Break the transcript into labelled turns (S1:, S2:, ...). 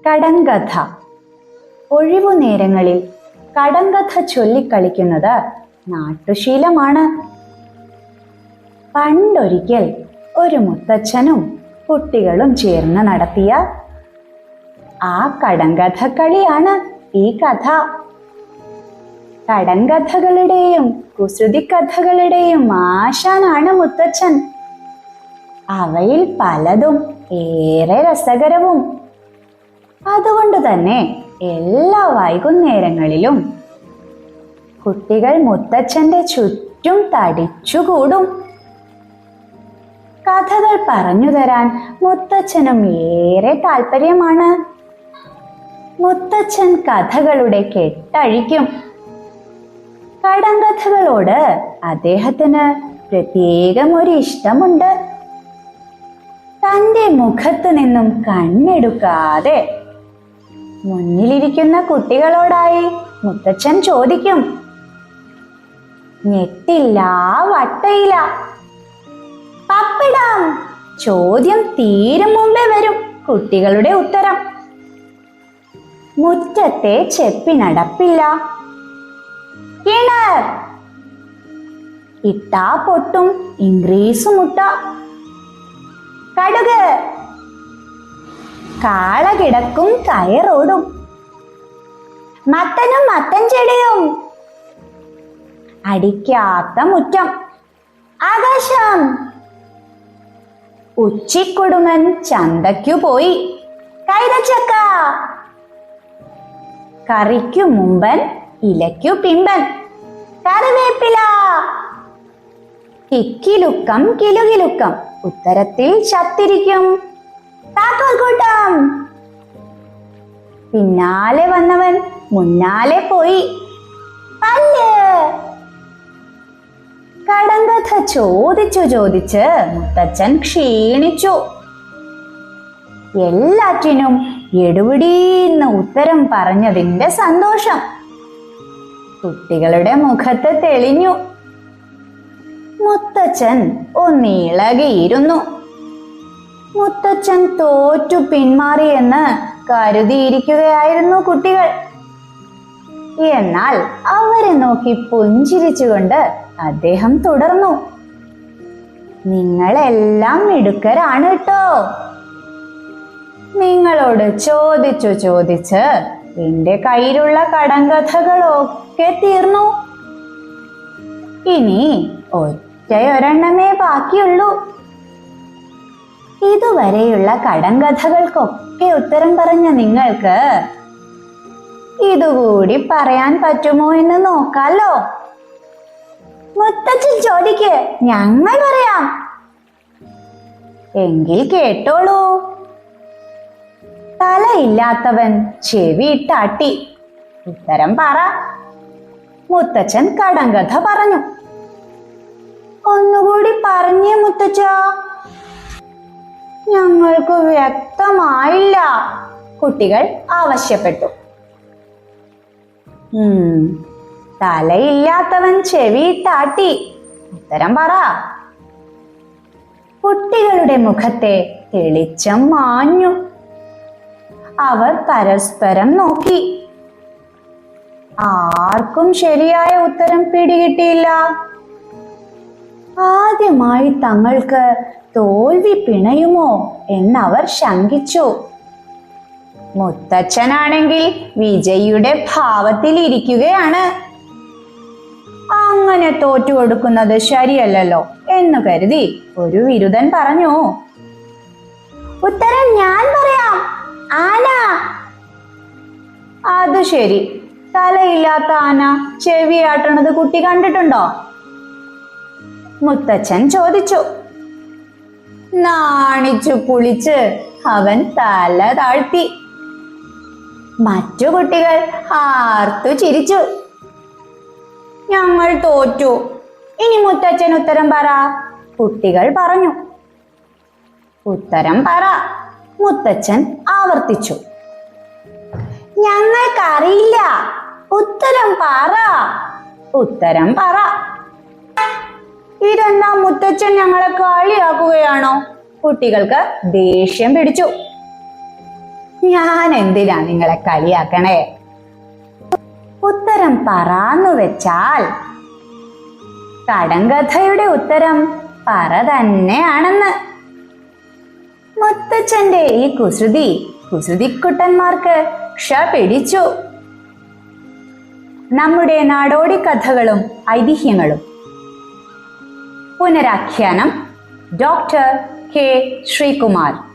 S1: കടങ്കഥ. ഒഴിവുനേരങ്ങളിൽ കടങ്കഥ ചൊല്ലിക്കളിക്കുന്നത് നാട്ടുശീലമാണ്. പണ്ടൊരിക്കൽ ഒരു മുത്തച്ഛനും കുട്ടികളും ചേർന്ന് നടത്തിയ ആ കടങ്കഥക്കളിയാണ് ഈ കഥ. കടങ്കഥകളുടെയും കുസൃതിക്കഥകളുടെയും ആശാനാണ് മുത്തച്ഛൻ. അവയിൽ പലതും ഏറെ രസകരവും. അതുകൊണ്ട് തന്നെ എല്ലാ വൈകുന്നേരങ്ങളിലും കുട്ടികൾ മുത്തച്ഛന്റെ ചുറ്റും തടിച്ചുകൂടും. കഥകൾ പറഞ്ഞു തരാൻ മുത്തച്ഛനും ഏറെ താല്പര്യമാണ്. മുത്തച്ഛൻ കഥകളുടെ കെട്ടഴിക്കും. കടങ്കഥകളോട് അദ്ദേഹത്തിന് പ്രത്യേകം ഒരു ഇഷ്ടമുണ്ട്. തന്റെ മുഖത്ത് നിന്നും കണ്ണെടുക്കാതെ മുന്നിലിരിക്കുന്ന കുട്ടികളോടായി മുത്തച്ഛൻ ചോദിക്കും. ഞെട്ടില്ല, വട്ടയില, പപ്പടം. ചോദ്യം തീരും മുമ്പേ വരും കുട്ടികളുടെ ഉത്തരം. മുറ്റത്തെ ചെപ്പിനടപ്പില്ല, കിണർ, ഇട്ടാ പൊട്ടും ഇംഗ്രീസ് മുട്ട, കടുക്, കാള കിടക്കും കയറോടും, മത്തനും മത്തൻ ചെടിയും, അടിക്കാത്ത മുറ്റം, ആകാശം, ഉച്ചിക്കുടുമൻ ചന്തയ്ക്കു പോയി, കൈതച്ചക്ക, കറിക്കു മുമ്പൻ ഇലയ്ക്കു പിമ്പൻ, കറിവേപ്പില, കിക്കിലുക്കം കിലുകിലുക്കം, ഉത്തരത്തിൽ ചത്തിരിക്കും, താക്കോൽക്കൂട്ടം, പിന്നാലെ വന്നവൻ മുന്നാലെ പോയി, പല്ല്. കടങ്കഥ ചോദിച്ച് മുത്തച്ഛൻ ക്ഷീണിച്ചു. എല്ലാറ്റിനും എടുപിടീന്ന് ഉത്തരം പറഞ്ഞതിന്റെ സന്തോഷം കുട്ടികളുടെ മുഖത്ത് തെളിഞ്ഞു. മുത്തച്ഛൻ ഒന്നിളകിയിരുന്നു. മുത്തച്ഛൻ തോറ്റു പിന്മാറിയെന്ന് കരുതിയിരിക്കുകയായിരുന്നു കുട്ടികൾ. എന്നാൽ അവരെ നോക്കി പുഞ്ചിരിച്ചുകൊണ്ട് അദ്ദേഹം തുടർന്നു. നിങ്ങളെല്ലാം മിടുക്കരാണ് കേട്ടോ. നിങ്ങളോട് ചോദിച്ച് എന്റെ കയ്യിലുള്ള കടങ്കഥകളൊക്കെ തീർന്നു. ഇനി ഒറ്റയൊരെണ്ണമേ ബാക്കിയുള്ളൂ. ഇതുവരെയുള്ള കടങ്കഥകൾക്കൊക്കെ ഉത്തരം പറഞ്ഞ നിങ്ങൾക്ക് ഇതുകൂടി പറയാൻ പറ്റുമോ എന്ന് നോക്കാലോ. മുത്തച്ഛൻ ചോദിക്ക്, ഞങ്ങൾ പറയാം. എങ്കിൽ കേട്ടോളൂ. തലയില്ലാത്തവൻ ചെവിയിട്ടാട്ടി. ഉത്തരം പറ. മുത്തച്ഛൻ കടങ്കഥ പറഞ്ഞു. ഒന്നുകൂടി പറഞ്ഞേ മുത്തച്ഛ. ഞങ്ങൾക്ക് വ്യക്തമായില്ല, കുട്ടികൾ ആവശ്യപ്പെട്ടു. തലയില്ലാത്തവൻ ചെവിയിട്ടാട്ടി. ഉത്തരം പറ. കുട്ടികളുടെ മുഖത്തെ തെളിച്ചം മാഞ്ഞു. അവർ പരസ്പരം നോക്കി. ആർക്കും ശരിയായ ഉത്തരം പിടികിട്ടിയില്ല. ആദ്യമായി തങ്ങൾക്ക് തോൽവി പിണയുമോ എന്നവർ ശങ്കിച്ചു. മുത്തച്ഛനാണെങ്കിൽ വിജയിയുടെ ഭാവത്തിൽ ഇരിക്കുകയാണ്. അങ്ങനെ തോറ്റുകൊടുക്കുന്നത് ശരിയല്ലല്ലോ എന്ന് കരുതി ഒരു വിരുദ്ധൻ പറഞ്ഞു, ഉത്തരം ഞാൻ പറയാം, ആന. അത് ശരി, തലയില്ലാത്ത ആന ചെവിയാട്ടണത് കുട്ടി കണ്ടിട്ടുണ്ടോ? മുത്തച്ഛൻ ചോദിച്ചു. നാണിച്ചു പുളിച്ച് അവൻ തല താഴ്ത്തി. മറ്റു കുട്ടികൾ ആർത്തു ചിരിച്ചു. ഞങ്ങൾ തോറ്റു, ഇനി മുത്തച്ഛൻ ഉത്തരം പറ, കുട്ടികൾ പറഞ്ഞു. ഉത്തരം പറ, മുത്തച്ഛൻ ആവർത്തിച്ചു. ഞങ്ങൾക്കറിയില്ല, ഉത്തരം പറ, ഉത്തരം പറ. ഇതെന്താ മുത്തച്ഛൻ ഞങ്ങളെ കളിയാക്കുകയാണോ? കുട്ടികൾക്ക് ദേഷ്യം പിടിച്ചു. ഞാൻ എന്തിനാ നിങ്ങളെ കളിയാക്കണേ? ഉത്തരം പറയാന്നു വെച്ചാൽ കടങ്കഥയുടെ ഉത്തരം പറ തന്നെയാണെന്ന്. മുത്തച്ഛന്റെ ഈ കുസൃതിക്കുട്ടന്മാർക്ക് ക്ഷ പിടിച്ചു. നമ്മുടെ നാടോടി കഥകളും ഐതിഹ്യങ്ങളും. പുനരാഖ്യാനം ഡോക്ടർ കെ ശ്രീകുമാർ.